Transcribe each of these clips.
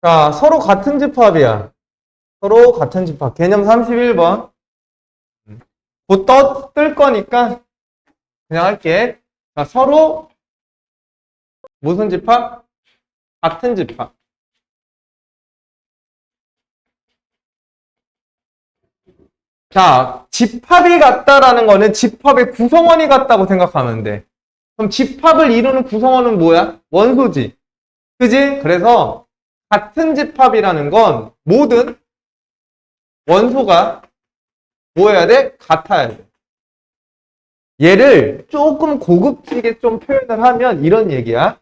자, 서로 같은 집합이야. 서로 같은 집합. 개념 31번. 곧 뜰 거니까 그냥 할게. 자, 서로 무슨 집합? 같은 집합. 자, 집합이 같다라는 거는 집합의 구성원이 같다고 생각하면 돼. 그럼 집합을 이루는 구성원은 뭐야? 원소지. 그지? 그래서 같은 집합이라는 건 모든 원소가 뭐 해야 돼? 같아야 돼. 얘를 조금 고급지게 좀 표현을 하면 이런 얘기야.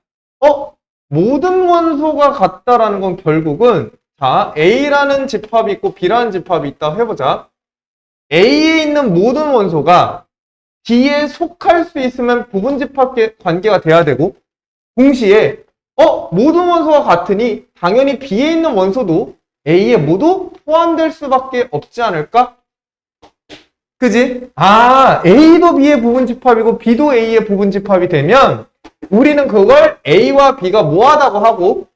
모든 원소가 같다라는 건 결국은 자, A라는 집합이 있고 B라는 집합이 있다고 해보자. A에 있는 모든 원소가 B에 속할 수 있으면 부분집합 관계가 돼야 되고 동시에 모든 원소가 같으니 당연히 B에 있는 원소도 A에 모두 포함될 수밖에 없지 않을까? 그지? A도 B의 부분집합이고 B도 A의 부분집합이 되면 우리는 그걸 A와 B가 뭐하다고 하고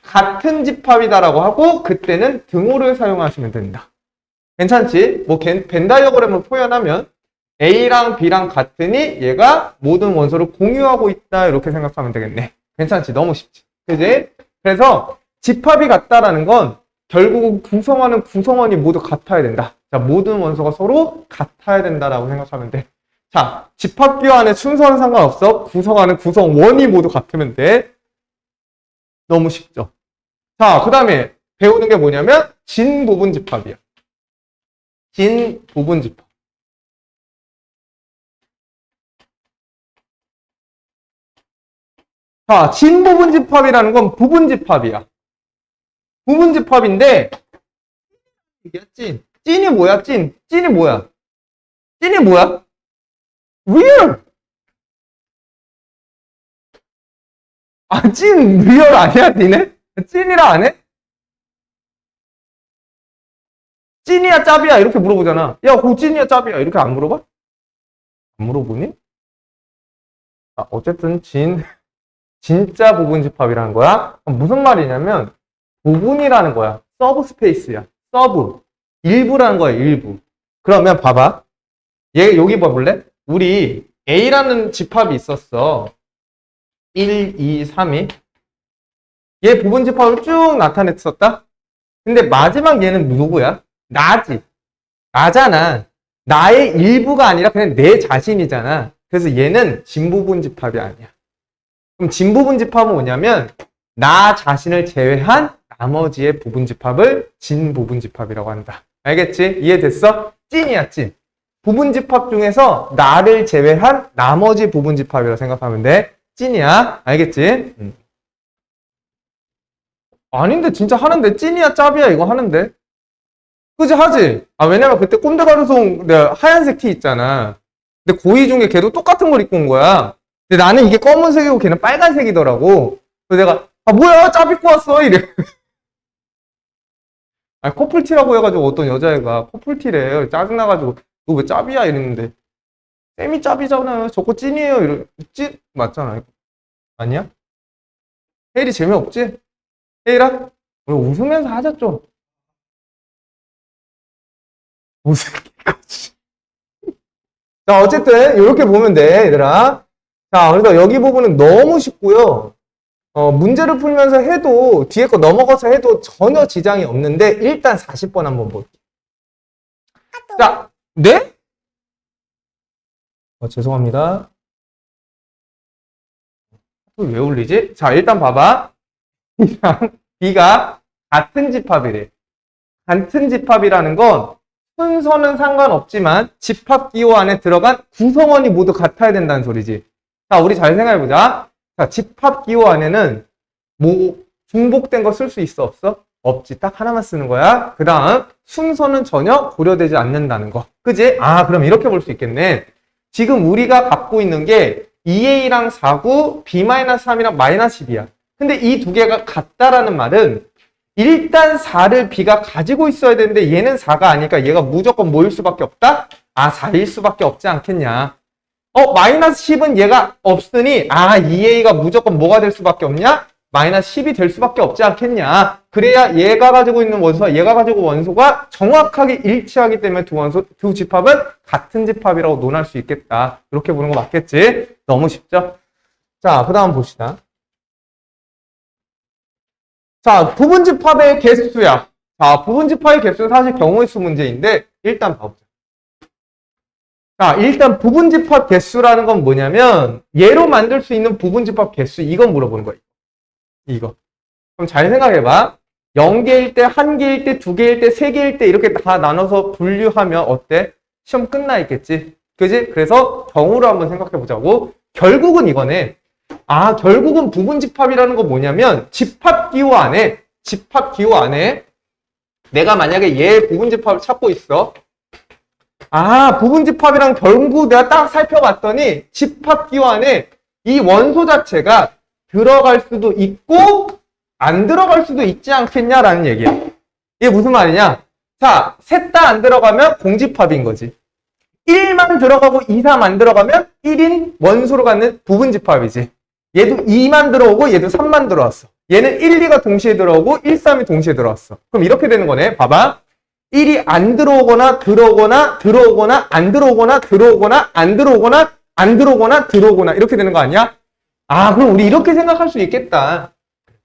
같은 집합이다라고 하고 그때는 등호를 사용하시면 된다. 괜찮지? 뭐 벤 다이어그램을 표현하면 A랑 B랑 같으니 얘가 모든 원소를 공유하고 있다 이렇게 생각하면 되겠네. 괜찮지? 너무 쉽지. 그지? 그래서 집합이 같다라는 건 결국은 구성하는 구성원이 모두 같아야 된다. 자, 모든 원소가 서로 같아야 된다라고 생각하면 돼. 자, 집합기호 안에 순서는 상관없어. 구성하는 구성원이 모두 같으면 돼. 너무 쉽죠? 자, 그 다음에 배우는 게 뭐냐면 진부분집합이야. 진부분집합. 자, 진부분집합이라는 건 부분집합이야. 부분집합인데 이게 찐. 찐이 뭐야? 찐이 뭐야? 찐이 뭐야? 리얼! 찐 리얼 아니야, 니네? 찐이라 안 해? 찐이야, 짭이야? 이렇게 물어보잖아. 야, 그거 찐이야, 짭이야? 이렇게 안 물어봐? 안 물어보니? 어쨌든 진짜 부분집합이라는 거야. 무슨 말이냐면 부분이라는 거야. 서브 스페이스야. 서브. 일부라는 거야, 일부. 그러면 봐봐. 얘 여기 봐볼래? 우리 A라는 집합이 있었어. 1, 2, 3이. 얘 부분집합으로 쭉 나타냈었다. 근데 마지막 얘는 누구야? 나지. 나잖아. 나의 일부가 아니라 그냥 내 자신이잖아. 그래서 얘는 진부분집합이 아니야. 그럼 진부분집합은 뭐냐면 나 자신을 제외한 나머지의 부분집합을 진부분집합이라고 한다. 알겠지? 이해됐어? 찐이야, 찐. 부분집합 중에서 나를 제외한 나머지 부분집합이라고 생각하면 돼. 찐이야. 알겠지? 아닌데 진짜 하는데 찐이야 짭이야 이거 하는데 그지 하지? 왜냐면 그때 꼰대가루송 내가 하얀색 티 있잖아. 근데 고2 중에 걔도 똑같은 걸 입고 온 거야. 근데 나는 이게 검은색이고 걔는 빨간색이더라고. 그래서 내가 뭐야 짭 입고 왔어 이래. 커플티라고 해가지고 어떤 여자애가 커플티래. 짜증나가지고 너 왜 짭이야 이랬는데 쌤이 짭이잖아요. 저거 찐이에요. 찐 맞잖아. 아니야? 혜일이 재미없지? 혜일아? 우리 웃으면서 하자 좀. 웃을게까지. 자, 어쨌든 이렇게 보면 돼, 얘들아. 자, 그래서 여기 부분은 너무 쉽고요. 문제를 풀면서 해도 뒤에 거 넘어가서 해도 전혀 지장이 없는데 일단 40번 한번 볼게요. 자, 네? 죄송합니다. 왜 울리지? 자, 일단 봐봐. B가 같은 집합이래. 같은 집합이라는 건 순서는 상관없지만 집합기호 안에 들어간 구성원이 모두 같아야 된다는 소리지. 자, 우리 잘 생각해보자. 자, 집합기호 안에는 뭐 중복된 거 쓸 수 있어 없어? 없지. 딱 하나만 쓰는 거야. 그 다음 순서는 전혀 고려되지 않는다는 거. 그지? 그럼 이렇게 볼 수 있겠네. 지금 우리가 갖고 있는 게 2A랑 4구, B-3이랑 -10이야. 근데 이 두 개가 같다라는 말은 일단 4를 B가 가지고 있어야 되는데 얘는 4가 아니니까 얘가 무조건 뭐일 수밖에 없다? 4일 수밖에 없지 않겠냐. -10은 얘가 없으니 2A가 무조건 뭐가 될 수밖에 없냐? -10이 될 수밖에 없지 않겠냐. 그래야 얘가 가지고 있는 원소와 얘가 가지고 원소가 정확하게 일치하기 때문에 두 집합은 같은 집합이라고 논할 수 있겠다. 이렇게 보는 거 맞겠지? 너무 쉽죠? 자, 그 다음 봅시다. 자, 부분집합의 개수야. 자, 부분집합의 개수는 사실 경우의 수 문제인데 일단 봐보자. 자, 일단 부분집합 개수라는 건 뭐냐면 얘로 만들 수 있는 부분집합 개수 이건 물어보는 거야. 이거. 그럼 잘 생각해봐. 0개일 때, 1개일 때, 2개일 때, 3개일 때 이렇게 다 나눠서 분류하면 어때? 시험 끝나 있겠지? 그지? 그래서 경우로 한번 생각해 보자고. 결국은 이거네. 아, 결국은 부분집합이라는 건 뭐냐면 집합기호 안에 내가 만약에 얘 부분집합을 찾고 있어. 아, 부분집합이랑 결국 내가 딱 살펴봤더니 집합기호 안에 이 원소 자체가 들어갈 수도 있고 안 들어갈 수도 있지 않겠냐라는 얘기야. 이게 무슨 말이냐? 자, 셋 다 안 들어가면 공집합인 거지. 1만 들어가고 2, 3 안 들어가면 1인 원소로 갖는 부분집합이지. 얘도 2만 들어오고 얘도 3만 들어왔어. 얘는 1, 2가 동시에 들어오고 1, 3이 동시에 들어왔어. 그럼 이렇게 되는 거네. 봐봐. 1이 안 들어오거나 들어오거나 들어오거나 안 들어오거나 들어오거나 안 들어오거나 안 들어오거나 들어오거나 이렇게 되는 거 아니야? 아, 그럼 우리 이렇게 생각할 수 있겠다.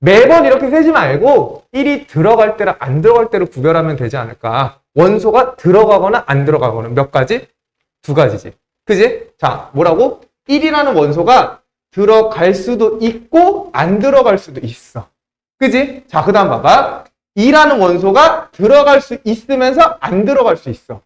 매번 이렇게 세지 말고 1이 들어갈 때랑 안 들어갈 때를 구별하면 되지 않을까. 원소가 들어가거나 안 들어가거나 몇 가지? 2가지지. 그지? 자, 뭐라고? 1이라는 원소가 들어갈 수도 있고 안 들어갈 수도 있어. 그지? 자, 그 다음 봐봐. 2라는 원소가 들어갈 수 있으면서 안 들어갈 수 있어.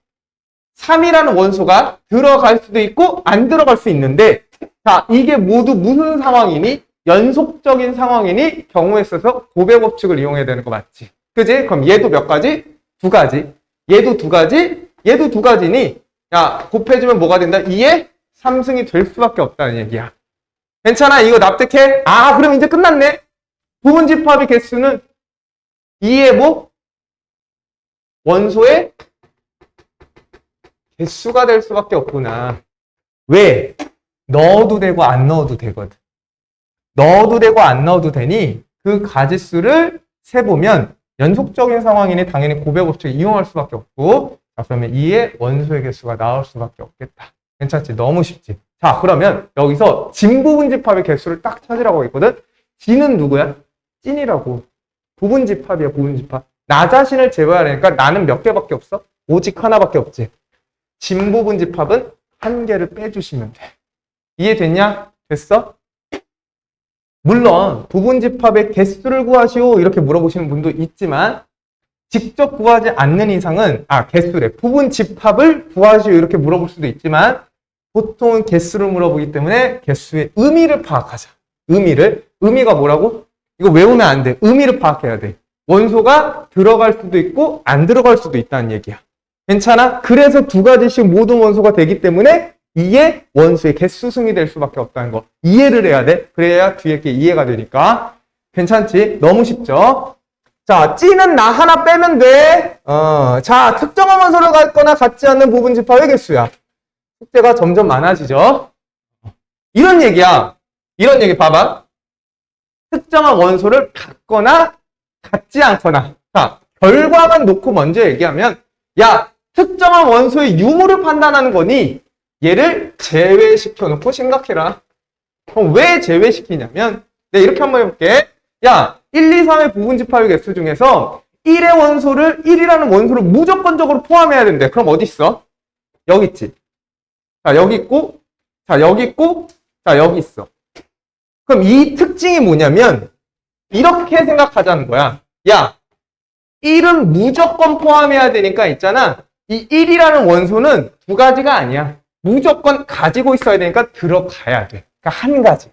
3이라는 원소가 들어갈 수도 있고 안 들어갈 수 있는데 자, 이게 모두 무슨 상황이니? 연속적인 상황이니 경우에 있어서 고배 법칙을 이용해야 되는 거 맞지? 그지? 그럼 얘도 몇 가지? 2가지. 얘도 2가지? 얘도 2가지니 야, 곱해주면 뭐가 된다? 2의 3승이 될 수밖에 없다는 얘기야. 괜찮아? 이거 납득해? 아, 그럼 이제 끝났네. 부분집합의 개수는 2의 뭐? 원소의 개수가 될 수밖에 없구나. 왜? 넣어도 되고 안 넣어도 되거든. 넣어도 되고 안 넣어도 되니 그 가지수를 세보면 연속적인 상황이니 당연히 고배 법칙을 이용할 수밖에 없고 자, 그러면 2의 원소의 개수가 나올 수밖에 없겠다. 괜찮지? 너무 쉽지? 자, 그러면 여기서 진부분집합의 개수를 딱 찾으라고 했거든? 진은 누구야? 찐이라고. 부분집합이야, 부분집합. 나 자신을 제외하려니까 나는 몇 개밖에 없어? 오직 하나밖에 없지. 진부분집합은 한 개를 빼주시면 돼. 이해됐냐? 됐어? 물론 부분집합의 개수를 구하시오 이렇게 물어보시는 분도 있지만 직접 구하지 않는 이상은 개수래. 부분집합을 구하시오 이렇게 물어볼 수도 있지만 보통은 개수를 물어보기 때문에 개수의 의미를 파악하자. 의미가 뭐라고? 이거 외우면 안 돼. 의미를 파악해야 돼. 원소가 들어갈 수도 있고 안 들어갈 수도 있다는 얘기야. 괜찮아? 그래서 2가지씩 모든 원소가 되기 때문에 2의 원소의 개수승이 될 수밖에 없다는 거. 이해를 해야 돼. 그래야 뒤에 게 이해가 되니까. 괜찮지? 너무 쉽죠? 자, 찌는 나 하나 빼면 돼. 자, 특정한 원소를 갖거나 갖지 않는 부분집합의 개수야. 숙제가 점점 많아지죠? 이런 얘기야. 이런 얘기 봐봐. 특정한 원소를 갖거나 갖지 않거나. 자, 결과만 놓고 먼저 얘기하면 야, 특정한 원소의 유무를 판단하는 거니 얘를 제외시켜 놓고 생각해라. 그럼 왜 제외시키냐면 내가 이렇게 한번 해볼게. 야, 1, 2, 3의 부분집합의 개수 중에서 1이라는 원소를 무조건적으로 포함해야 된대. 그럼 어디 있어? 여기 있지. 자, 여기 있고, 자, 여기 있고, 자, 여기 있어. 그럼 이 특징이 뭐냐면 이렇게 생각하자는 거야. 야, 1은 무조건 포함해야 되니까 있잖아. 이 1이라는 원소는 2가지가 아니야. 무조건 가지고 있어야 되니까 들어가야 돼. 그러니까 한 가지.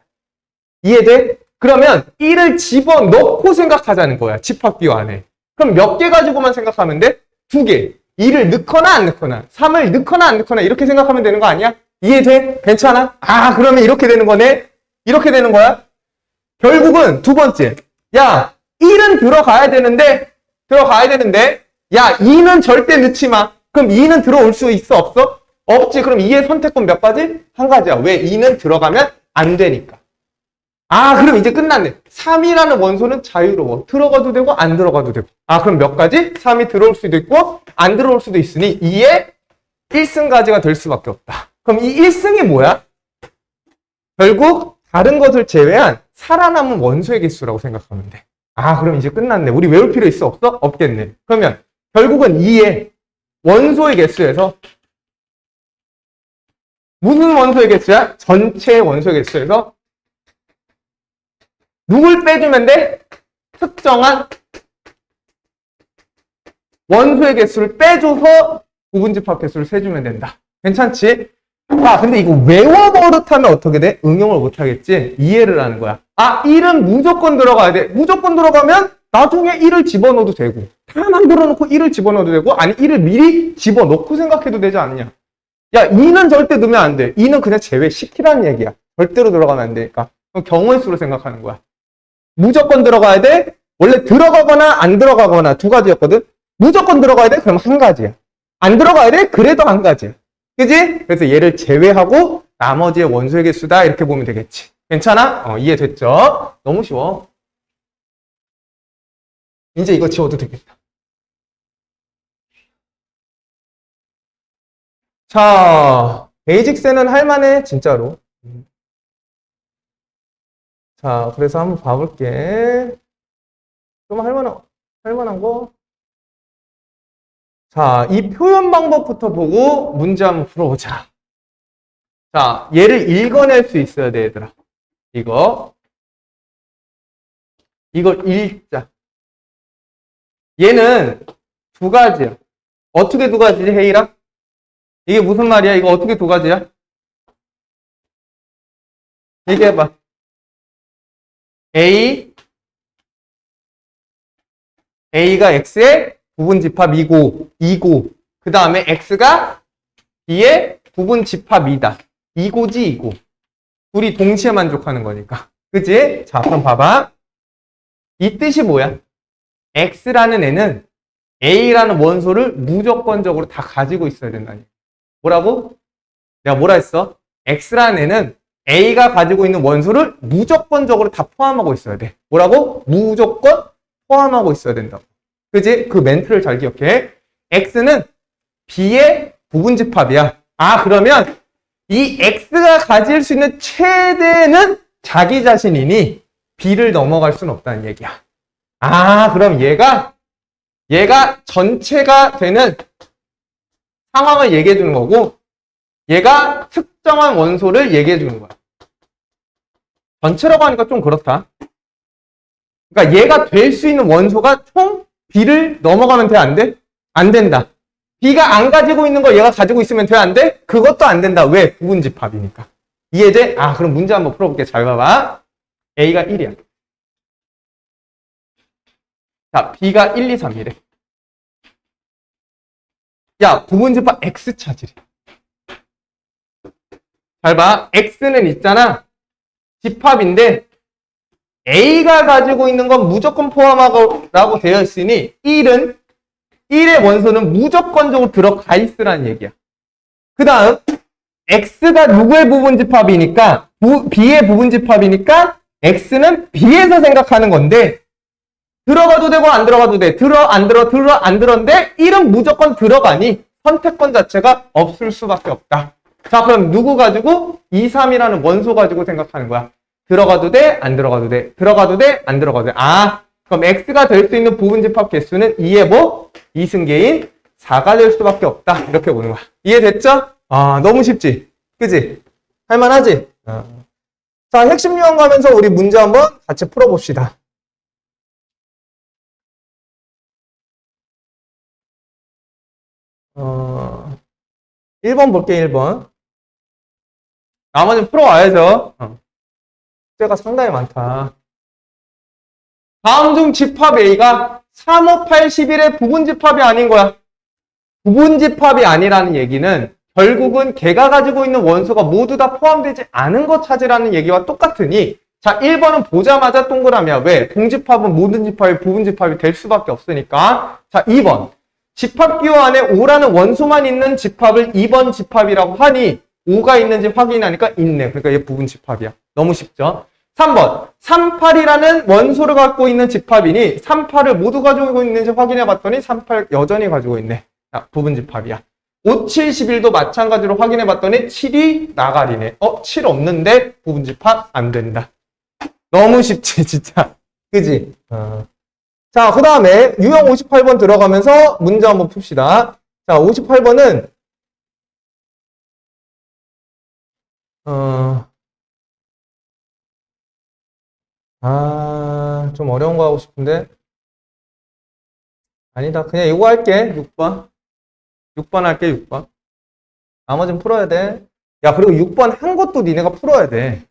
이해돼? 그러면 1을 집어넣고 생각하자는 거야. 집합비호 안에. 그럼 몇 개 가지고만 생각하면 돼? 2개. 2를 넣거나 안 넣거나 3을 넣거나 안 넣거나 이렇게 생각하면 되는 거 아니야? 이해돼? 괜찮아? 그러면 이렇게 되는 거네? 이렇게 되는 거야? 결국은 두 번째. 야, 1은 들어가야 되는데 야, 2는 절대 넣지 마. 그럼 2는 들어올 수 있어? 없어? 없지. 그럼 2의 선택권 몇 가지? 한 가지야. 왜? 2는 들어가면 안 되니까. 아, 그럼 이제 끝났네. 3이라는 원소는 자유로워. 들어가도 되고 안 들어가도 되고. 아, 그럼 몇 가지? 3이 들어올 수도 있고 안 들어올 수도 있으니 2의 1승가지가 될 수밖에 없다. 그럼 이 1승이 뭐야? 결국 다른 것을 제외한 살아남은 원소의 개수라고 생각하면 돼. 아, 그럼 이제 끝났네. 우리 외울 필요 있어? 없어? 없겠네. 그러면 결국은 2의 원소의 개수에서 무슨 원소의 개수야? 전체 원소의 개수에서 누굴 빼주면 돼? 특정한 원소의 개수를 빼줘서 부분집합 개수를 세주면 된다. 괜찮지? 아, 근데 이거 외워버릇하면 어떻게 돼? 응용을 못하겠지? 이해를 하는 거야. 아, 1은 무조건 들어가야 돼. 무조건 들어가면 나중에 1을 집어넣어도 되고, 다 만들어놓고 1을 집어넣어도 되고, 아니 1을 미리 집어넣고 생각해도 되지 않느냐. 야, 2는 절대 넣으면 안 돼. 2는 그냥 제외시키라는 얘기야. 절대로 들어가면 안 되니까. 그럼 경우의 수로 생각하는 거야. 무조건 들어가야 돼. 원래 들어가거나 안 들어가거나 두 가지였거든. 무조건 들어가야 돼. 그럼 한 가지야. 안 들어가야 돼. 그래도 한 가지야. 그지? 그래서 얘를 제외하고 나머지의 원소의 개수다. 이렇게 보면 되겠지. 괜찮아? 이해됐죠? 너무 쉬워. 이제 이거 지워도 되겠다. 자, 베이직세는 할만해. 진짜로. 자, 그래서 한번 봐볼게. 좀 할만한 거. 자, 이 표현 방법부터 보고 문제 한번 풀어보자. 자, 얘를 읽어낼 수 있어야 돼, 얘들아. 이걸 읽자. 얘는 두 가지야. 어떻게 두 가지지, 헤이라? 이게 무슨 말이야? 이거 어떻게 두 가지야? 얘기해봐. A가 X의 부분집합이고, 그 다음에 X가 B의 부분집합이다. 이고지, 이고. 둘이 동시에 만족하는 거니까. 그치? 자, 그럼 봐봐. 이 뜻이 뭐야? X라는 애는 A라는 원소를 무조건적으로 다 가지고 있어야 된다니. 뭐라고? 내가 뭐라 했어? X라는 애는 A가 가지고 있는 원소를 무조건적으로 다 포함하고 있어야 돼. 뭐라고? 무조건 포함하고 있어야 된다고. 그지? 그 멘트를 잘 기억해. X는 B의 부분집합이야. 아, 그러면 이 X가 가질 수 있는 최대는 자기 자신이니 B를 넘어갈 수는 없다는 얘기야. 아, 그럼 얘가 전체가 되는 상황을 얘기해 주는 거고, 얘가 특정한 원소를 얘기해 주는 거야. 전체라고 하니까 좀 그렇다. 그러니까 얘가 될 수 있는 원소가 총 B를 넘어가면 돼, 안 돼? 안 된다. B가 안 가지고 있는 거 얘가 가지고 있으면 돼, 안 돼? 그것도 안 된다. 왜? 부분집합이니까. 이해돼? 아, 그럼 문제 한번 풀어볼게. 잘 봐봐. A가 1이야. 자, B가 1, 2, 3이래. 야, 부분집합 X 찾으래. 잘 봐. X는 있잖아. 집합인데 A가 가지고 있는 건 무조건 포함하라고 되어 있으니 1의 원소는 무조건적으로 들어가 있으라는 얘기야. 그 다음 X가 누구의 부분집합이니까 B의 부분집합이니까 X는 B에서 생각하는 건데 들어가도 되고 안 들어가도 돼. 안 들어인데 1은 무조건 들어가니 선택권 자체가 없을 수밖에 없다. 자, 그럼 누구 가지고? 2, 3이라는 원소 가지고 생각하는 거야. 들어가도 돼? 안 들어가도 돼? 들어가도 돼? 안 들어가도 돼? 아, 그럼 X가 될 수 있는 부분집합 개수는 2의 뭐? 2승계인 4가 될 수밖에 없다. 이렇게 보는 거야. 이해됐죠? 아, 너무 쉽지? 그지? 할만하지? 자, 핵심 유형 가면서 우리 문제 한번 같이 풀어봅시다. 1번 볼게, 1번. 나머지는 풀어와야죠. 숙제가 상당히 많다. 다음 중 집합 A가 3, 5, 8, 11의 부분집합이 아닌 거야. 부분집합이 아니라는 얘기는 결국은 걔가 가지고 있는 원소가 모두 다 포함되지 않은 것 찾으라는 얘기와 똑같으니 자, 1번은 보자마자 동그라미야. 왜? 동집합은 모든 집합이 부분집합이 될 수밖에 없으니까. 자, 2번. 집합기호 안에 5라는 원소만 있는 집합을 2번 집합이라고 하니 5가 있는지 확인하니까 있네. 그러니까 얘 부분집합이야. 너무 쉽죠? 3번. 38이라는 원소를 갖고 있는 집합이니 38을 모두 가지고 있는지 확인해 봤더니 38 여전히 가지고 있네. 자, 부분 집합이야. 5, 7, 11도 마찬가지로 확인해 봤더니 7이 나가리네. 7 없는데 부분 집합 안 된다. 너무 쉽지, 진짜. 그지? 자, 그 다음에 유형 58번 들어가면서 문제 한번 풉시다. 자, 58번은 좀 어려운 거 하고 싶은데. 아니다. 그냥 이거 할게. 6번. 6번 할게, 6번. 나머지는 풀어야 돼. 야, 그리고 6번 한 것도 니네가 풀어야 돼.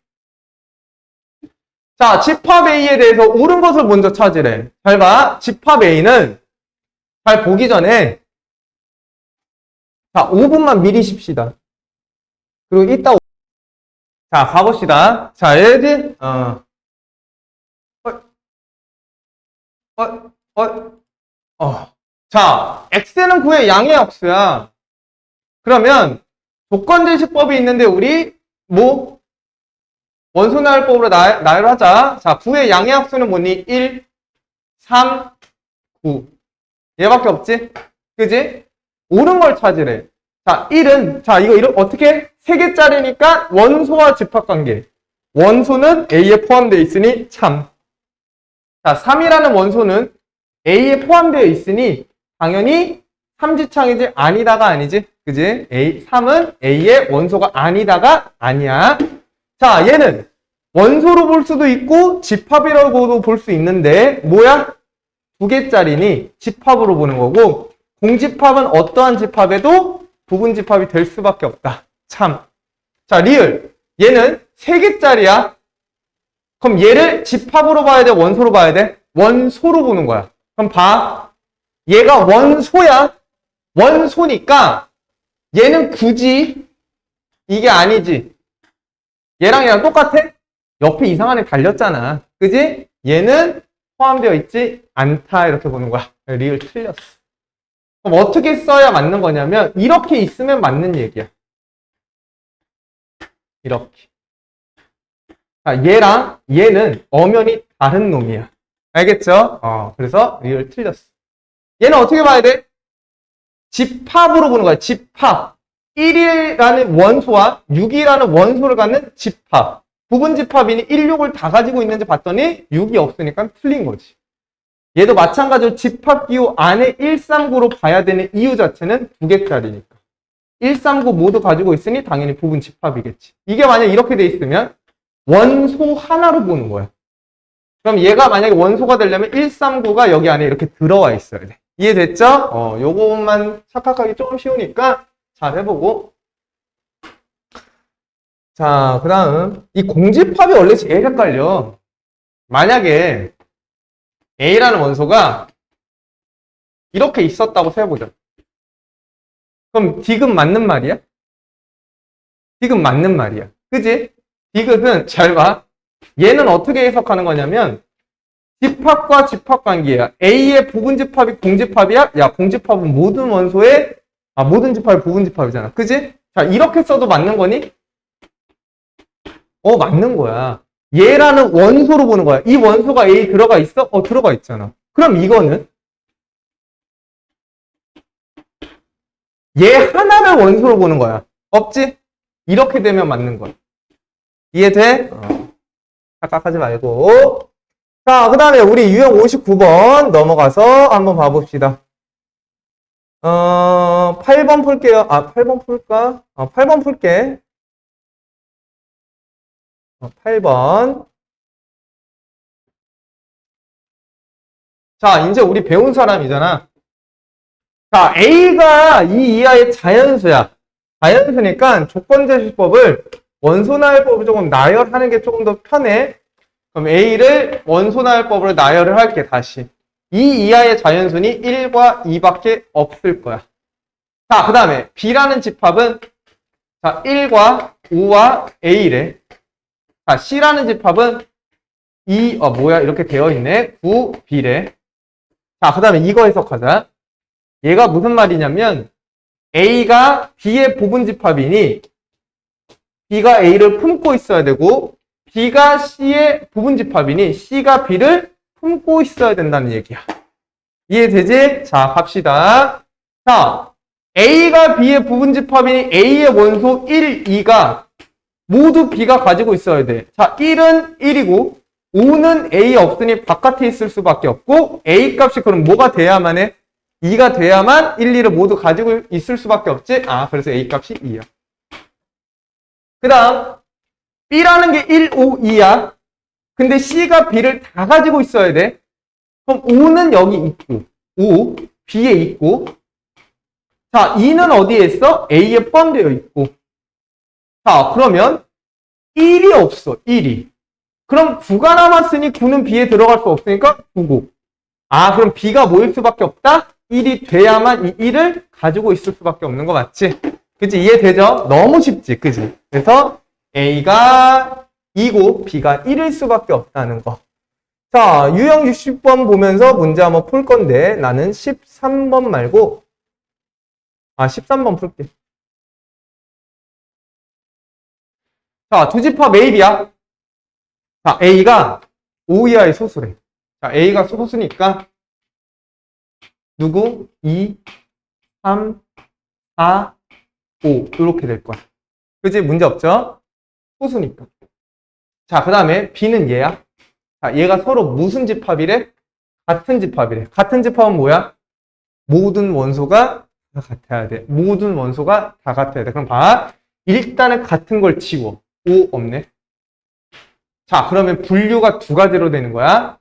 자, 집합 A에 대해서 옳은 것을 먼저 찾으래. 잘 봐. 집합 A는 잘 보기 전에 자, 5분만 미리 쉽시다. 그리고 이따 자, 가봅시다. 자, 얘지? 자, x는 9의 양의 역수야. 그러면 조건제시법이 있는데 우리 뭐 원소 나열법으로 나열하자. 자, 9의 양의 합수는 뭐니? 1, 3, 9. 얘밖에 없지? 그지? 옳은 걸 찾으래. 자, 1은, 자, 이거 어떻게? 3개짜리니까 원소와 집합관계. 원소는 A에 포함되어 있으니 참. 자, 3이라는 원소는 A에 포함되어 있으니 당연히 삼지창이지 아니다가 아니지? 그지? 3은 A의 원소가 아니다가 아니야. 자, 얘는 원소로 볼 수도 있고 집합이라고도 볼 수 있는데 뭐야? 2개짜리니 집합으로 보는 거고 공집합은 어떠한 집합에도 부분 집합이 될 수밖에 없다. 참. 자, 리을. 얘는 3개짜리야. 그럼 얘를 집합으로 봐야 돼? 원소로 봐야 돼? 원소로 보는 거야. 그럼 봐. 얘가 원소야. 원소니까 얘는 굳이 이게 아니지. 얘랑 얘랑 똑같아? 옆에 이상한 애 달렸잖아. 그지? 얘는 포함되어 있지 않다. 이렇게 보는 거야. 리을 틀렸어. 그럼 어떻게 써야 맞는 거냐면 이렇게 있으면 맞는 얘기야. 이렇게. 자, 얘랑 얘는 엄연히 다른 놈이야. 알겠죠? 그래서 리을 틀렸어. 얘는 어떻게 봐야 돼? 집합으로 보는 거야. 집합. 1이라는 원소와 6이라는 원소를 갖는 집합. 부분 집합이니 1, 6을 다 가지고 있는지 봤더니 6이 없으니까 틀린 거지. 얘도 마찬가지로 집합 기호 안에 139로 봐야 되는 이유 자체는 2개짜리니까. 139 모두 가지고 있으니 당연히 부분 집합이겠지. 이게 만약 이렇게 돼 있으면 원소 하나로 보는 거야. 그럼 얘가 만약에 원소가 되려면 139가 여기 안에 이렇게 들어와 있어야 돼. 이해됐죠? 요것만 착각하기 조금 쉬우니까 잘 해보고. 자, 그 다음 이 공집합이 원래 제일 헷갈려. 만약에 A라는 원소가 이렇게 있었다고 세워보자. 그럼 디귿 맞는 말이야? 디귿 맞는 말이야. 그지? 디귿은 잘 봐. 얘는 어떻게 해석하는 거냐면 집합과 집합관계야. A의 부분 집합이 공집합이야? 야, 공집합은 모든 원소의 모든 집합이 부분 집합이잖아. 그지? 자, 이렇게 써도 맞는 거니? 맞는 거야. 얘라는 원소로 보는 거야. 이 원소가 A 들어가 있어? 들어가 있잖아. 그럼 이거는 얘 하나를 원소로 보는 거야. 없지? 이렇게 되면 맞는 거야. 이해돼? 착각하지 말고. 자, 그 다음에 우리 유형 59번 넘어가서 한번 봐봅시다. 8번 풀게요. 8번 풀까? 8번 풀게. 8번. 자, 이제 우리 배운 사람이잖아. 자, A가 이 이하의 자연수야. 자연수니까 조건제시법을 원소나열법을 조금 나열하는 게 조금 더 편해. 그럼 A를 원소나열법으로 나열을 할게, 다시. 이 이하의 자연수니 1과 2밖에 없을 거야. 자, 그 다음에 B라는 집합은 자 1과 5와 A래. 자, C라는 집합은 2, 뭐야, 이렇게 되어 있네. 9, B래. 자, 그 다음에 이거 해석하자. 얘가 무슨 말이냐면 A가 B의 부분 집합이니 B가 A를 품고 있어야 되고 B가 C의 부분집합이니 C가 B를 품고 있어야 된다는 얘기야. 이해되지? 자, 갑시다. 자, A가 B의 부분집합이니 A의 원소 1, 2가 모두 B가 가지고 있어야 돼. 자, 1은 1이고 5는 A 없으니 바깥에 있을 수밖에 없고 A 값이 그럼 뭐가 돼야만 해? 2가 돼야만 1, 2를 모두 가지고 있을 수밖에 없지? 아, 그래서 A 값이 2야. 그 다음 B라는 게 1, 5, 2야. 근데 C가 B를 다 가지고 있어야 돼. 그럼 5는 여기 있고 5, B에 있고 자, 2는 어디에 있어? A에 포함되어 있고 자, 그러면 1이 없어. 1이. 그럼 9가 남았으니 9는 B에 들어갈 수 없으니까 9고. 아, 그럼 B가 뭐일 수밖에 없다? 1이 돼야만 이 1을 가지고 있을 수밖에 없는 거 맞지? 그치? 이해되죠? 너무 쉽지? 그치? 그래서 A가 2고 B가 1일 수밖에 없다는 거. 자, 유형 60번 보면서 문제 한번 풀 건데 나는 13번 말고 13번 풀게. 자, 두 집합 A, B야. 자, A가 5 이하의 소수래. 자, A가 소수니까 누구? 2, 3, 4, 5 이렇게 될 거야. 그치? 문제 없죠? 소수니까. 자, 그 다음에 B는 얘야. 자, 얘가 서로 무슨 집합이래? 같은 집합이래. 같은 집합은 뭐야? 모든 원소가 다 같아야 돼. 모든 원소가 다 같아야 돼. 그럼 봐. 일단은 같은 걸 지워. 5 없네. 자, 그러면 분류가 두 가지로 되는 거야.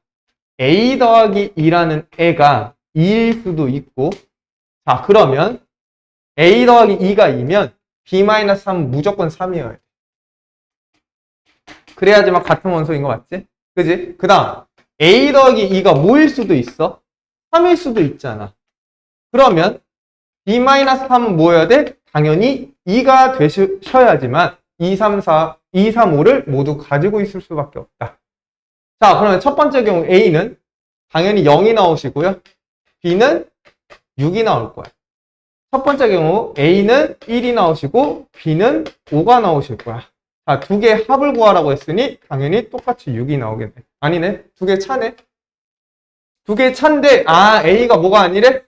A 더하기 2라는 애가 2일 수도 있고, 자, 그러면 A 더하기 2가 2면 B-3은 무조건 3이어야 돼. 그래야지만 같은 원소인 거 맞지? 그지? 그 다음, A 더하기 2가 뭐일 수도 있어? 3일 수도 있잖아. 그러면 B-3은 뭐여야 돼? 당연히 2가 되셔야지만 2, 3, 4, 2, 3, 5를 모두 가지고 있을 수밖에 없다. 자, 그러면 첫 번째 경우 A는 당연히 0이 나오시고요. B는 6이 나올 거야. 첫 번째 경우 A는 1이 나오시고 B는 5가 나오실 거야. 자, 두 개 합을 구하라고 했으니 당연히 똑같이 6이 나오겠네. 아니네. 두 개 차네. 두 개 차인데 A가 뭐가 아니래?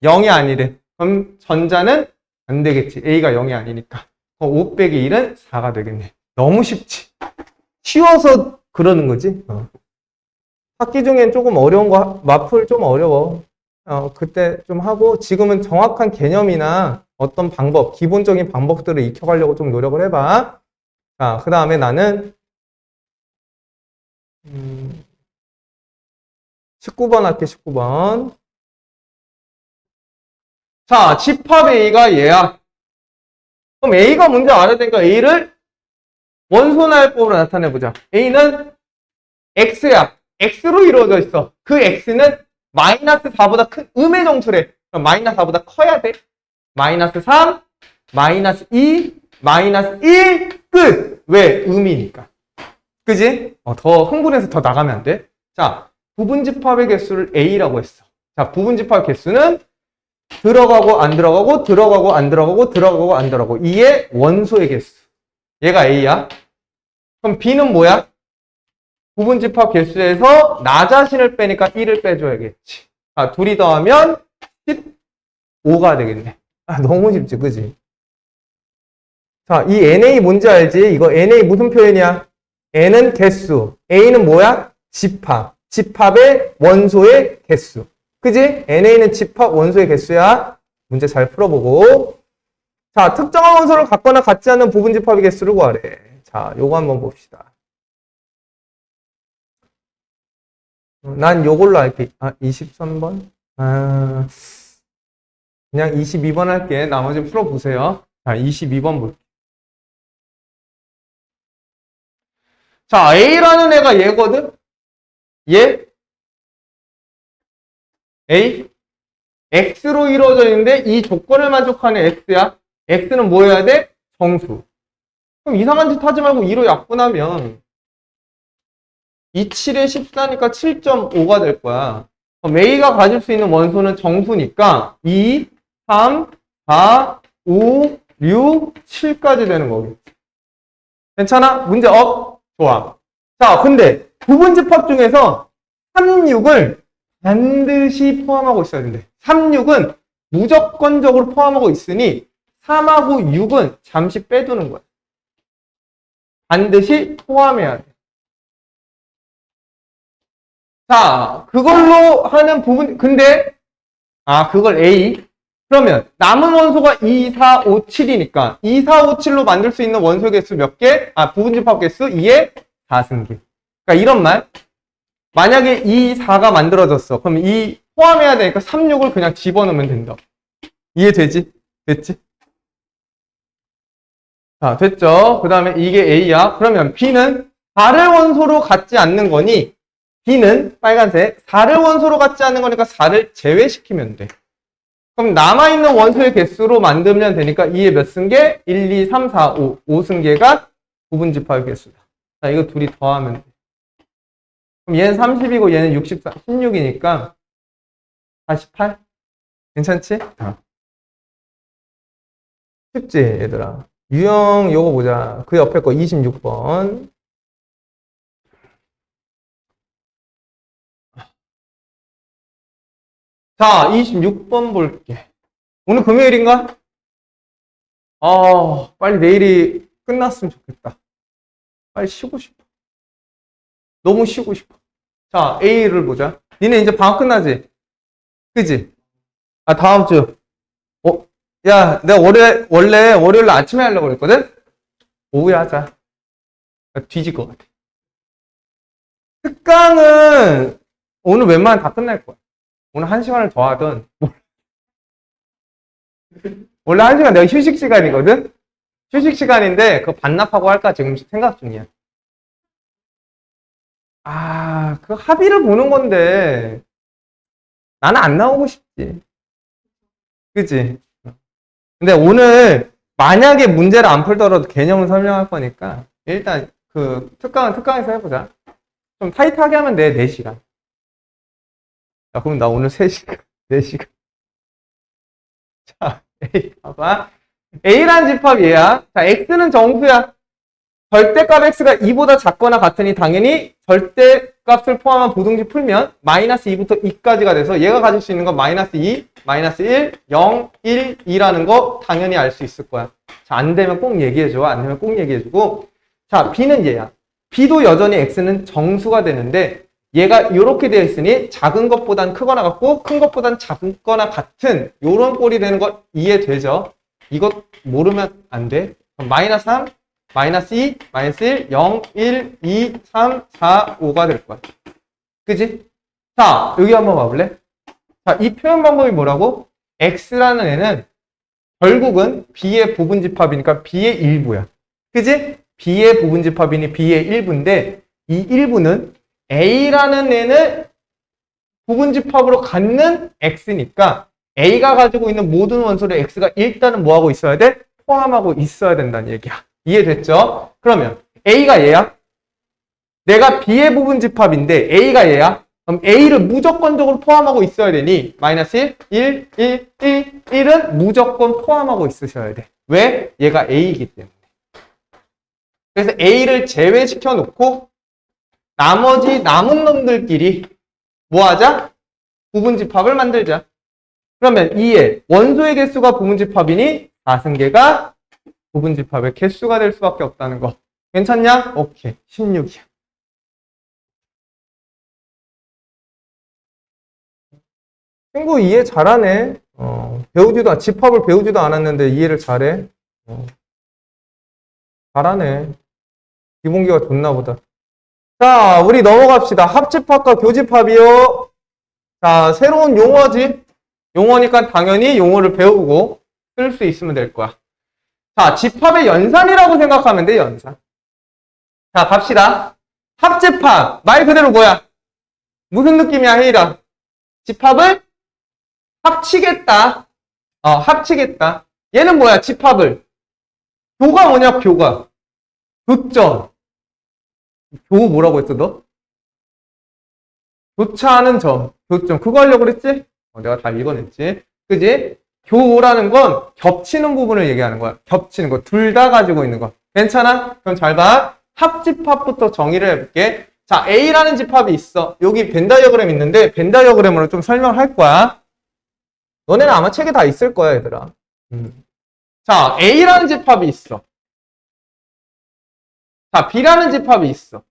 0이 아니래. 그럼 전자는 안 되겠지. A가 0이 아니니까. 5 빼기 1은 4가 되겠네. 너무 쉽지. 쉬워서 그러는 거지. 학기 중엔 조금 어려운 거, 마풀 좀 어려워. 그때 좀 하고, 지금은 정확한 개념이나 어떤 방법, 기본적인 방법들을 익혀가려고 좀 노력을 해봐. 자, 그 다음에 나는 19번 할게, 19번. 자, 집합 A가 얘야. 그럼 A가 뭔지 알아야 되니까 A를 원소나열법으로 나타내보자. A는 X야. X로 이루어져 있어. 그 X는 마이너스 4보다 큰 음의 정수래. 그럼 마이너스 4보다 커야 돼. 마이너스 3, 마이너스 2, 마이너스 1, 끝! 왜? 음이니까. 그지? 더 흥분해서 더 나가면 안 돼. 자, 부분집합의 개수를 A라고 했어. 자, 부분집합 개수는 들어가고 안 들어가고 들어가고 안 들어가고 들어가고 안 들어가고 이게 원소의 개수. 얘가 A야. 그럼 B는 뭐야? 부분집합 개수에서 나 자신을 빼니까 1을 빼줘야겠지. 자, 둘이 더하면 15가 되겠네. 너무 쉽지, 그지? 자, 이 NA 뭔지 알지? 이거 NA 무슨 표현이야? N은 개수, A는 뭐야? 집합. 집합의 원소의 개수. 그지? NA는 집합 원소의 개수야. 문제 잘 풀어보고. 자, 특정한 원소를 갖거나 갖지 않는 부분집합의 개수를 구하래. 자, 요거 한번 봅시다. 난 요걸로 할게. 23번? 그냥 22번 할게. 나머지 풀어보세요. 자, 22번 볼게. 자, A라는 애가 얘거든? 얘? A? X로 이루어져 있는데 이 조건을 만족하는 X야. X는 뭐 해야 돼? 정수. 그럼 이상한 짓 하지 말고 2로 약분하면 2, 7에 14니까 7.5가 될 거야. 그럼 A가 가질 수 있는 원소는 정수니까 2, 3, 4, 5, 6, 7까지 되는 거겠지. 괜찮아? 문제 업. 좋아. 자, 근데 부분집합 중에서 36을 반드시 포함하고 있어야 된대. 36은 무조건적으로 포함하고 있으니 3하고 6은 잠시 빼두는 거야. 반드시 포함해야 돼. 자, 그걸로 하는 부분, 근데, 그걸 A. 그러면 남은 원소가 2, 4, 5, 7이니까 2, 4, 5, 7로 만들 수 있는 원소 개수 몇 개? 부분집합 개수 2의 4승계. 그러니까 이런 말. 만약에 2, 4가 만들어졌어. 그럼 이 포함해야 되니까 3, 6을 그냥 집어넣으면 된다. 이해되지? 됐지? 자, 됐죠? 그 다음에 이게 A야. 그러면 B는 4를 원소로 갖지 않는 거니 B는 빨간색 4를 원소로 갖지 않는 거니까 4를 제외시키면 돼. 그럼 남아있는 원소의 개수로 만들면 되니까 2의 몇 승계? 1, 2, 3, 4, 5. 5승계가 부분집합의 개수다. 자, 이거 둘이 더하면 돼. 그럼 얘는 30이고 얘는 64, 16이니까 48? 괜찮지? 쉽지, 얘들아. 유형 요거 보자. 그 옆에 거 26번. 자, 26번 볼게. 오늘 금요일인가? 빨리 내일이 끝났으면 좋겠다. 빨리 쉬고 싶어. 너무 쉬고 싶어. 자, A를 보자. 니네 이제 방학 끝나지? 그지? 다음 주. 야, 내가 원래 월요일 아침에 하려고 그랬거든? 오후에 하자. 뒤질 것 같아. 특강은 오늘 웬만하면 다 끝날 거야. 오늘 1시간을 더 하든. 원래 1시간 내가 휴식 시간이거든? 휴식 시간인데 그거 반납하고 할까 지금 생각 중이야. 그 합의를 보는 건데 나는 안 나오고 싶지. 그치? 근데 오늘 만약에 문제를 안 풀더라도 개념을 설명할 거니까 일단 그 특강은 특강에서 해보자. 좀 타이트하게 하면 돼. 4시간. 야, 그럼 나 오늘 3시간, 4시간. 자, A 봐봐. A라는 집합 얘야. 자, X는 정수야. 절대값 X가 2보다 작거나 같으니 당연히 절대값을 포함한 부등식 풀면 마이너스 2부터 2까지가 돼서 얘가 가질 수 있는 건 마이너스 2, 마이너스 1, 0, 1, 2라는 거 당연히 알 수 있을 거야. 자, 안 되면 꼭 얘기해줘. 안 되면 꼭 얘기해주고. 자, B는 얘야. B도 여전히 X는 정수가 되는데 얘가 이렇게 되어 있으니 작은 것보단 크거나 같고 큰 것보단 작거나 같은 요런 꼴이 되는 거 이해되죠? 이것 모르면 안 돼. 그럼 마이너스 3, 마이너스 2, 마이너스 1, 0, 1, 2, 3, 4, 5가 될 거야. 그지? 자, 여기 한번 봐볼래? 자, 이 표현 방법이 뭐라고? X라는 애는 결국은 B의 부분집합이니까 B의 일부야. 그지? B의 부분집합이니 B의 일부인데 이 일부는 A라는 애는 부분집합으로 갖는 X니까 A가 가지고 있는 모든 원소를 X가 일단은 뭐하고 있어야 돼? 포함하고 있어야 된다는 얘기야. 이해됐죠? 그러면 A가 얘야? 내가 B의 부분집합인데 A가 얘야? 그럼 A를 무조건적으로 포함하고 있어야 되니 마이너스 1, 1, 1, 1은 무조건 포함하고 있으셔야 돼. 왜? 얘가 A이기 때문에. 그래서 A를 제외시켜 놓고 나머지 남은 놈들끼리 뭐 하자? 부분집합을 만들자. 그러면 2의 원소의 개수가 부분집합이니 4승계가 부분집합의 개수가 될 수밖에 없다는 거. 괜찮냐? 오케이. 16이야. 친구 이해 잘하네. 집합을 배우지도 않았는데 이해를 잘해. 잘하네. 기본기가 좋나 보다. 자, 우리 넘어갑시다. 합집합과 교집합이요. 자, 새로운 용어지. 용어니까 당연히 용어를 배우고 쓸 수 있으면 될 거야. 자, 집합의 연산이라고 생각하면 돼, 연산. 자, 갑시다. 합집합. 말 그대로 뭐야? 무슨 느낌이야, 혜일아? 집합을 합치겠다. 합치겠다. 얘는 뭐야, 집합을. 교가 뭐냐, 교가. 교점. 교 뭐라고 했어, 너? 교차하는 점. 교점. 그거 하려고 그랬지? 내가 다 읽어냈지. 그지? 교라는 건 겹치는 부분을 얘기하는 거야. 겹치는 거. 둘 다 가지고 있는 거. 괜찮아? 그럼 잘 봐. 합집합부터 정의를 해볼게. 자, A라는 집합이 있어. 여기 벤 다이어그램 있는데 벤 다이어그램으로 좀 설명을 할 거야. 너네는 아마 책에 다 있을 거야, 얘들아. 자, A라는 집합이 있어. 자, B라는 집합이 있어.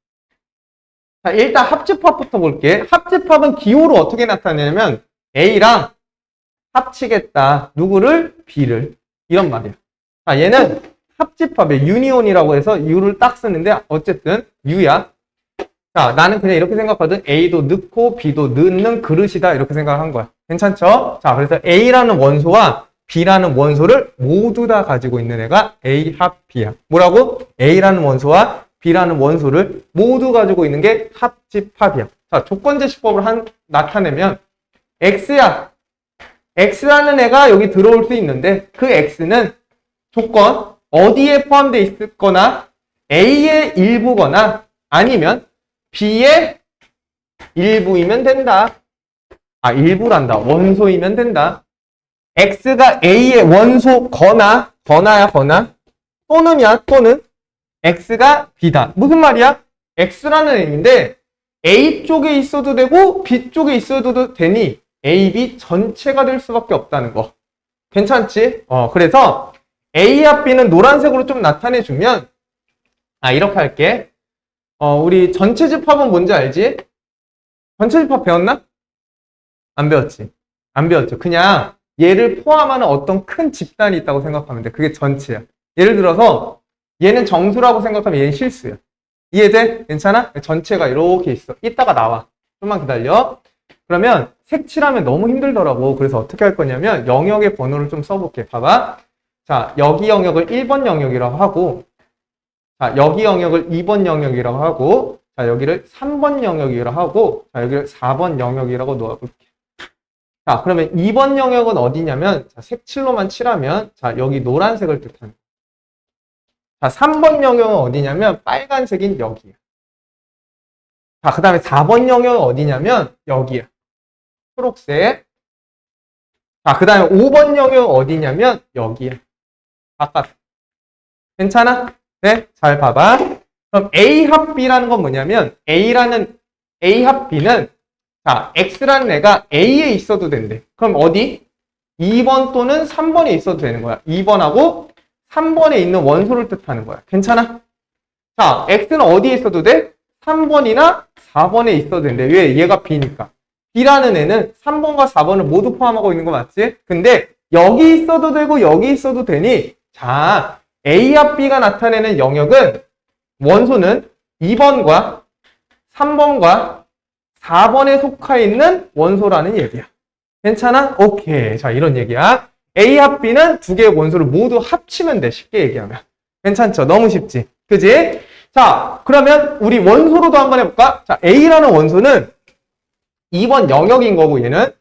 자, 일단 합집합부터 볼게. 합집합은 기호로 어떻게 나타내냐면 A랑 합치겠다. 누구를? B를. 이런 말이야. 자, 얘는 합집합의 유니온이라고 해서 U를 딱 쓰는데 어쨌든 U야. 자, 나는 그냥 이렇게 생각하거든. A도 넣고 B도 넣는 그릇이다. 이렇게 생각한 거야. 괜찮죠? 자, 그래서 A라는 원소와 B라는 원소를 모두 다 가지고 있는 애가 A 합 B야. 뭐라고? A라는 원소와 B라는 원소를 모두 가지고 있는 게 합집합이야. 자, 조건제시법을 나타내면 X야. X라는 애가 여기 들어올 수 있는데 그 X는 조건 어디에 포함되어 있거나 A의 일부거나 아니면 B의 일부이면 된다. 아, 일부란다. 원소이면 된다. X가 A의 원소거나 또는 X가 B다. 무슨 말이야? X라는 애인데 A 쪽에 있어도 되고 B 쪽에 있어도 되니 A, B 전체가 될 수밖에 없다는 거. 괜찮지? 그래서 A와 B는 노란색으로 좀 나타내주면 이렇게 할게. 우리 전체 집합은 뭔지 알지? 전체 집합 배웠나? 안 배웠지? 안 배웠죠. 그냥 얘를 포함하는 어떤 큰 집단이 있다고 생각하면 돼. 그게 전체야. 예를 들어서 얘는 정수라고 생각하면 얘는 실수야. 이해돼? 괜찮아? 전체가 이렇게 있어. 이따가 나와. 좀만 기다려. 그러면 색칠하면 너무 힘들더라고. 그래서 어떻게 할 거냐면 영역의 번호를 좀 써볼게. 봐봐. 자, 여기 영역을 1번 영역이라고 하고, 자, 여기 영역을 2번 영역이라고 하고, 자, 여기를 3번 영역이라고 하고, 자, 여기를 4번 영역이라고 놓아볼게. 자, 그러면 2번 영역은 어디냐면, 자, 색칠로만 칠하면, 자, 여기 노란색을 뜻하는. 자, 3번 영역은 어디냐면, 빨간색인 여기야. 자, 그 다음에 4번 영역은 어디냐면, 여기야. 초록색. 자, 그 다음에 5번 영역은 어디냐면, 여기야. 바깥. 괜찮아? 네? 잘 봐봐. 그럼 A 합 B라는 건 뭐냐면, A 합 B는, 자, X라는 애가 A에 있어도 된대. 그럼 어디? 2번 또는 3번에 있어도 되는 거야. 2번하고 3번에 있는 원소를 뜻하는 거야. 괜찮아? 자, X는 어디에 있어도 돼? 3번이나 4번에 있어도 된대. 왜? 얘가 B니까. B라는 애는 3번과 4번을 모두 포함하고 있는 거 맞지? 근데 여기 있어도 되고 여기 있어도 되니, 자, A와 B가 나타내는 영역은 원소는 2번과 3번과 4번에 속해 있는 원소라는 얘기야. 괜찮아? 오케이. 자, 이런 얘기야. A와 B는 두 개의 원소를 모두 합치면 돼. 쉽게 얘기하면. 괜찮죠? 너무 쉽지? 그지? 자, 그러면 우리 원소로도 한번 해볼까? 자, A라는 원소는 2번 영역인 거고 얘는.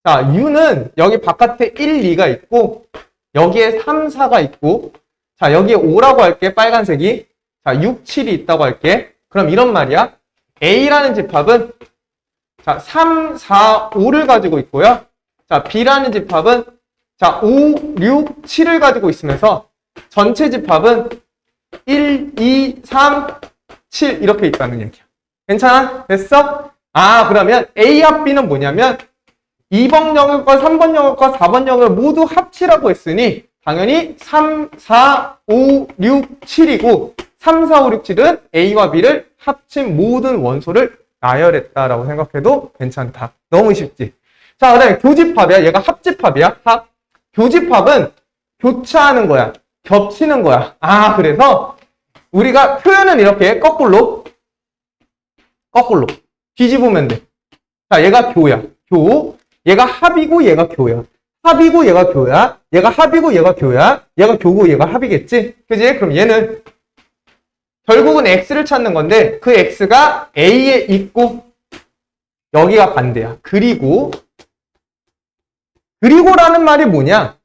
자, U는 여기 바깥에 1, 2가 있고 여기에 3, 4가 있고 자, 여기에 5라고 할게. 빨간색이. 자, 6, 7이 있다고 할게. 그럼 이런 말이야. A라는 집합은 자, 3, 4, 5를 가지고 있고요. 자, B라는 집합은 자, 5, 6, 7을 가지고 있으면서 전체 집합은 1, 2, 3, 7 이렇게 있다는 얘기야. 괜찮아? 됐어? 그러면 A와 B는 뭐냐면 2번 영역과 3번 영역과 4번 영역을 모두 합치라고 했으니 당연히 3, 4, 5, 6, 7이고 3, 4, 5, 6, 7은 A와 B를 합친 모든 원소를 나열했다라고 생각해도 괜찮다. 너무 쉽지? 자, 그 다음에 교집합이야. 얘가 합집합이야. 합. 교집합은 교차하는 거야. 겹치는 거야. 그래서 우리가 표현은 이렇게 거꾸로 뒤집으면 돼. 자, 얘가 교야. 교. 얘가 합이고 얘가 교야. 합이고 얘가 교야. 얘가 합이고 얘가 교야. 얘가 교고 얘가 합이겠지? 그지? 그럼 얘는 결국은 X를 찾는 건데 그 X가 A에 있고 여기가 반대야. 그리고라는 말이 뭐냐?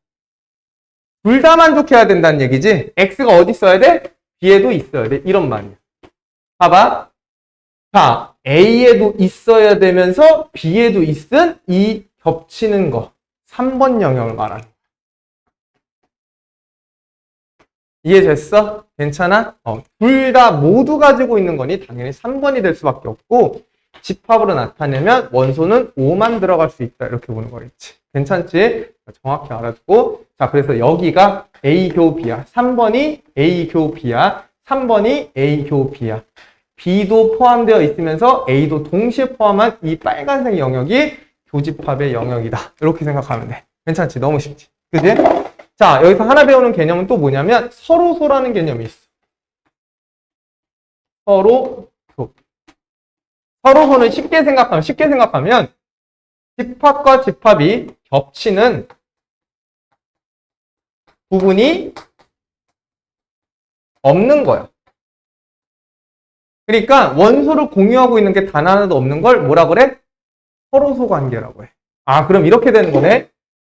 둘 다 만족해야 된다는 얘기지. X가 어디 있어야 돼? B에도 있어야 돼. 이런 말이야. 봐봐. 자, A에도 있어야 되면서 B에도 있은 이 겹치는 거. 3번 영역을 말하는 거야. 이해됐어? 괜찮아? 둘 다 모두 가지고 있는 거니 당연히 3번이 될 수밖에 없고 집합으로 나타내면 원소는 5만 들어갈 수 있다. 이렇게 보는 거겠지. 괜찮지? 정확히 알아두고. 자, 그래서 여기가 A교 B야. 3번이 A교 B야. 3번이 A교 B야. B도 포함되어 있으면서 A도 동시에 포함한 이 빨간색 영역이 교집합의 영역이다. 이렇게 생각하면 돼. 괜찮지? 너무 쉽지? 그지? 자, 여기서 하나 배우는 개념은 또 뭐냐면 서로소라는 개념이 있어. 서로소. 서로소는 쉽게 생각하면 집합과 집합이 겹치는 부분이 없는 거야. 그러니까 원소를 공유하고 있는 게 단 하나도 없는 걸 뭐라 그래? 서로소 관계라고 해. 아, 그럼 이렇게 되는 거네.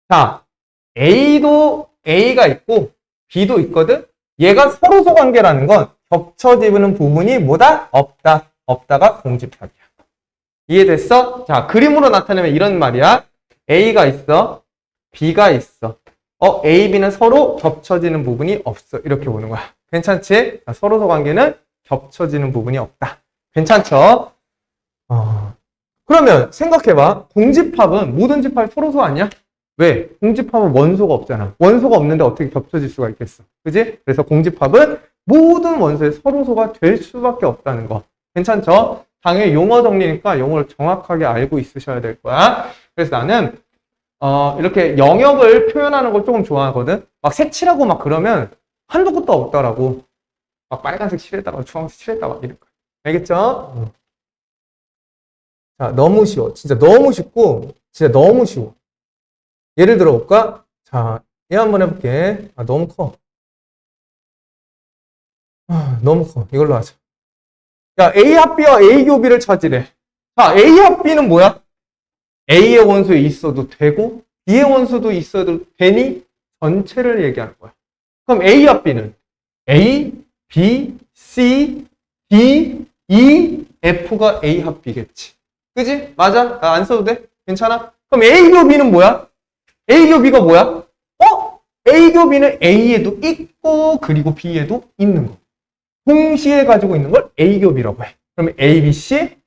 자, A도 A가 있고 B도 있거든? 얘가 서로소 관계라는 건 겹쳐지는 부분이 뭐다? 없다. 없다가 공집합이야. 이해됐어? 자, 그림으로 나타내면 이런 말이야. A가 있어. B가 있어. A, B는 서로 겹쳐지는 부분이 없어. 이렇게 보는 거야. 괜찮지? 자, 서로소 관계는 겹쳐지는 부분이 없다. 괜찮죠? 그러면 생각해봐. 공집합은 모든 집합이 서로소 아니야? 왜? 공집합은 원소가 없잖아. 원소가 없는데 어떻게 겹쳐질 수가 있겠어? 그지? 그래서 공집합은 모든 원소의 서로소가 될 수밖에 없다는 거. 괜찮죠? 당연히 용어 정리니까 용어를 정확하게 알고 있으셔야 될 거야. 그래서 나는 이렇게 영역을 표현하는 걸 조금 좋아하거든. 막 색칠하고 막 그러면 한도 끝도 없더라고. 막 빨간색 칠했다가 주황색 칠했다가 이럴 거야. 알겠죠? 자, 너무 쉬워. 진짜 너무 쉽고 진짜 너무 쉬워. 예를 들어 볼까? 자, 얘 한번 해볼게. 아, 너무 커. 너무 커. 이걸로 하자. 야, A 합 B와 A 교 B를 찾으래. 자, A 합 B는 뭐야? A의 원소에 있어도 되고 B의 원소도 있어도 되니 전체를 얘기하는 거야. 그럼 A 합 B는 A, B, C, D, E, F가 A 합 B겠지. 그지? 맞아? 안 써도 돼? 괜찮아? 그럼 A 교 B는 뭐야? A 교 B가 뭐야? A 교 B는 A에도 있고 그리고 B에도 있는 거. 동시에 가지고 있는 걸 A 교 B라고 해. 그러면 A, B, C,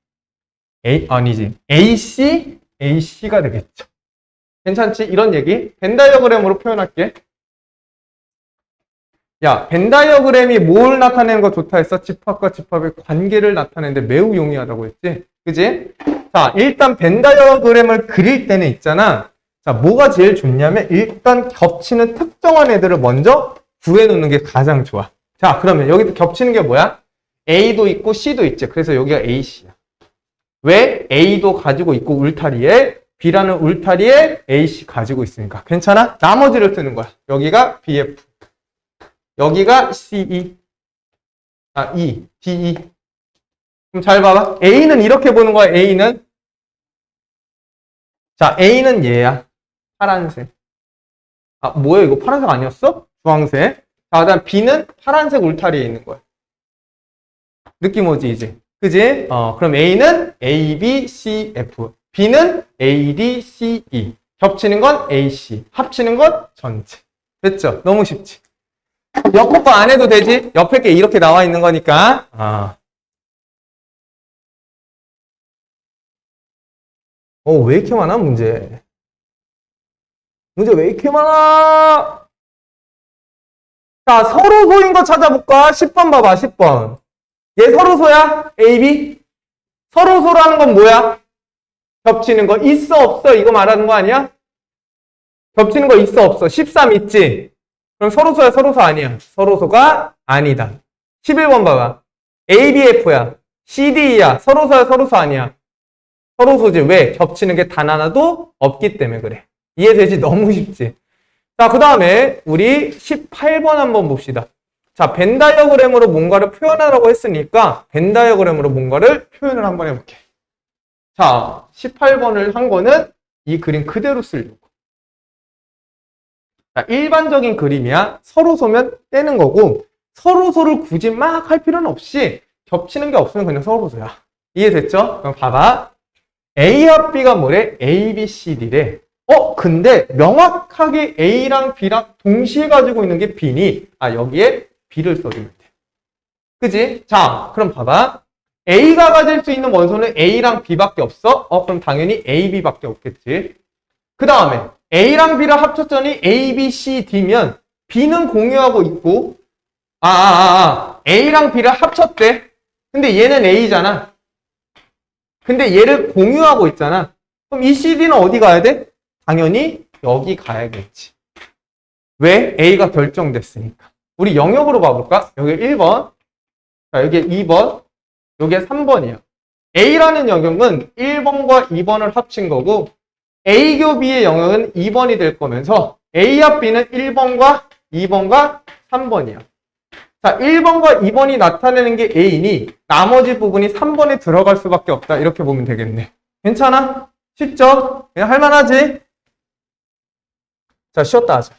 아니지. AC, AC가 되겠죠. 괜찮지? 이런 얘기. 벤 다이어그램으로 표현할게. 야, 벤 다이어그램이 뭘 나타내는 거 좋다 했어? 집합과 집합의 관계를 나타내는데 매우 용이하다고 했지? 그지? 자, 일단 벤 다이어그램을 그릴 때는 있잖아. 자, 뭐가 제일 좋냐면 일단 겹치는 특정한 애들을 먼저 구해놓는 게 가장 좋아. 자, 그러면 여기서 겹치는 게 뭐야? A도 있고 C도 있지. 그래서 여기가 AC야. 왜? A도 가지고 있고 울타리에 B라는 울타리에 AC 가지고 있으니까. 괜찮아? 나머지를 쓰는 거야. 여기가 BF. 여기가 CE. DE. 그럼 잘 봐봐. A는 이렇게 보는 거야. A는. 자, A는 얘야. 파란색. 뭐야 이거 파란색 아니었어? 주황색. 자, 그다음 B는 파란색 울타리에 있는 거야. 느낌 오지 이제? 그지? 그럼 A는 A, B, C, F. B는 A, D, C, E. 겹치는 건 AC. 합치는 건 전체. 됐죠? 너무 쉽지? 옆에 거 안 해도 되지? 옆에 게 이렇게 나와 있는 거니까. 왜 이렇게 많아, 문제? 문제 왜 이렇게 많아? 자, 서로소인 거 찾아볼까? 10번 봐봐, 10번. 얘 서로소야? A, B? 서로소라는 건 뭐야? 겹치는 거 있어, 없어? 이거 말하는 거 아니야? 겹치는 거 있어, 없어? 13 있지? 그럼 서로소야, 서로소 아니야? 서로소가 아니다. 11번 봐봐. A, B, F야. C, D야. 서로소야, 서로소 아니야? 서로소지. 왜? 겹치는 게 단 하나도 없기 때문에 그래. 이해되지? 너무 쉽지? 자, 그 다음에 우리 18번 한번 봅시다. 자, 벤 다이어그램으로 뭔가를 표현하라고 했으니까 벤 다이어그램으로 뭔가를 표현을 한번 해볼게. 자, 18번을 한 거는 이 그림 그대로 쓰려고. 자, 일반적인 그림이야. 서로소면 떼는 거고 서로소를 굳이 막 할 필요는 없이 겹치는 게 없으면 그냥 서로소야. 이해됐죠? 그럼 봐봐. A 합 B가 뭐래? A, B, C, D래. 근데 명확하게 A랑 B랑 동시에 가지고 있는 게 B니, 여기에 B를 써주면 돼. 그지? 자, 그럼 봐봐. A가 가질 수 있는 원소는 A랑 B밖에 없어? 그럼 당연히 A, B밖에 없겠지. 그 다음에 A랑 B를 합쳤더니 A, B, C, D면 B는 공유하고 있고, A랑 B를 합쳤대. 근데 얘는 A잖아. 근데 얘를 공유하고 있잖아. 그럼 이 CD는 어디 가야 돼? 당연히 여기 가야겠지. 왜? A가 결정됐으니까. 우리 영역으로 봐볼까? 여기 1번, 자, 여기 2번, 여기 3번이야. A라는 영역은 1번과 2번을 합친 거고, A교 B의 영역은 2번이 될 거면서, A와 B는 1번과 2번과 3번이야. 자, 1번과 2번이 나타내는 게 A니, 나머지 부분이 3번에 들어갈 수밖에 없다. 이렇게 보면 되겠네. 괜찮아? 쉽죠? 그냥 할만하지? 자, 쉬었다 하자.